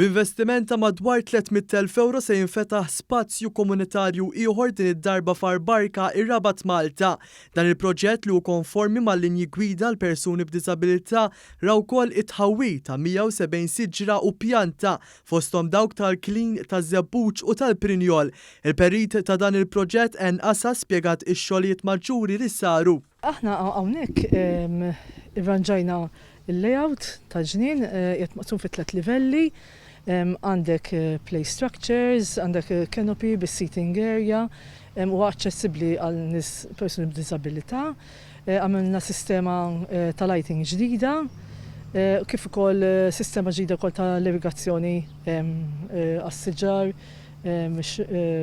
B'investiment ta' madwar 300,000 euro se jinfetaħ spazju komunitarju ieħor din id-darba Barka ir-Rabat Malta. Dan il-proġett li hu konformi mal-linji gwida l-persuni b'diżabilità ra wkoll it-tħawwil ta' 170 siġra u pjanta fosthom dawk tal-Klin, taż-Żebbuġ u tal-Prinjol. Il-Perit ta' dan il-proġett Ann Casha spjegat ix-xogħlijiet maġġuri li saru. Aħna hawnhekk irranġajna il-layout tal-ġnien qed maqsum fi 3 livelli. Għandek play structures, għandek canopy bis-seating area u aċċessibbli għal nies persuni b'diżabilità. Għamilna sistema ta' lighting ġdida, kif ukoll sistema ġdida wkoll tal-irigazzjoni għas-siġar,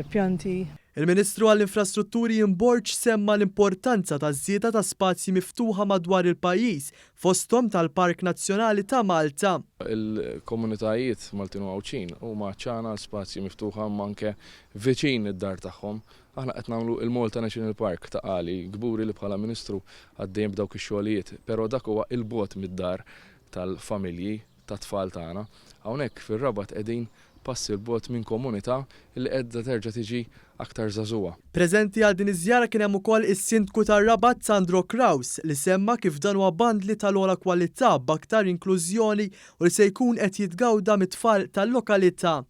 pjanti. Il-Ministru għall-Infrastrutturi BORG semma l-importanza taż-żieda ta' spazji miftuħa madwar il-pajjiż fosthom tal-Park Nazzjonali ta' Malta. Il-komunitajiet Maltin u Għawċin huma ċana spazji miftuħa manke viċin id-dar tagħhom. Aħna qed nagħmlu il-Malta National Park ta' Qali gburi li bħala Ministru għaddejjem b'dawk ix-xogħlijiet, però dak huwa il-bogħod mid-dar tal-familji tat-tfal tagħna. Hawnhekk fir-Rabat qegħdin passi l-bogħod minn komunità li qiegħda terġa' tiġi aktar żagħżugħa. Preżenti għal din iż-żjara kien hemm ukoll is-Sindku tar-Rabat Sandro Kraus li semma kif dan huwa bandli tal-ogħla kwalità b'aktar inklużjoni u li se jkun qed jitgawda mit-tfal tal-lokalità.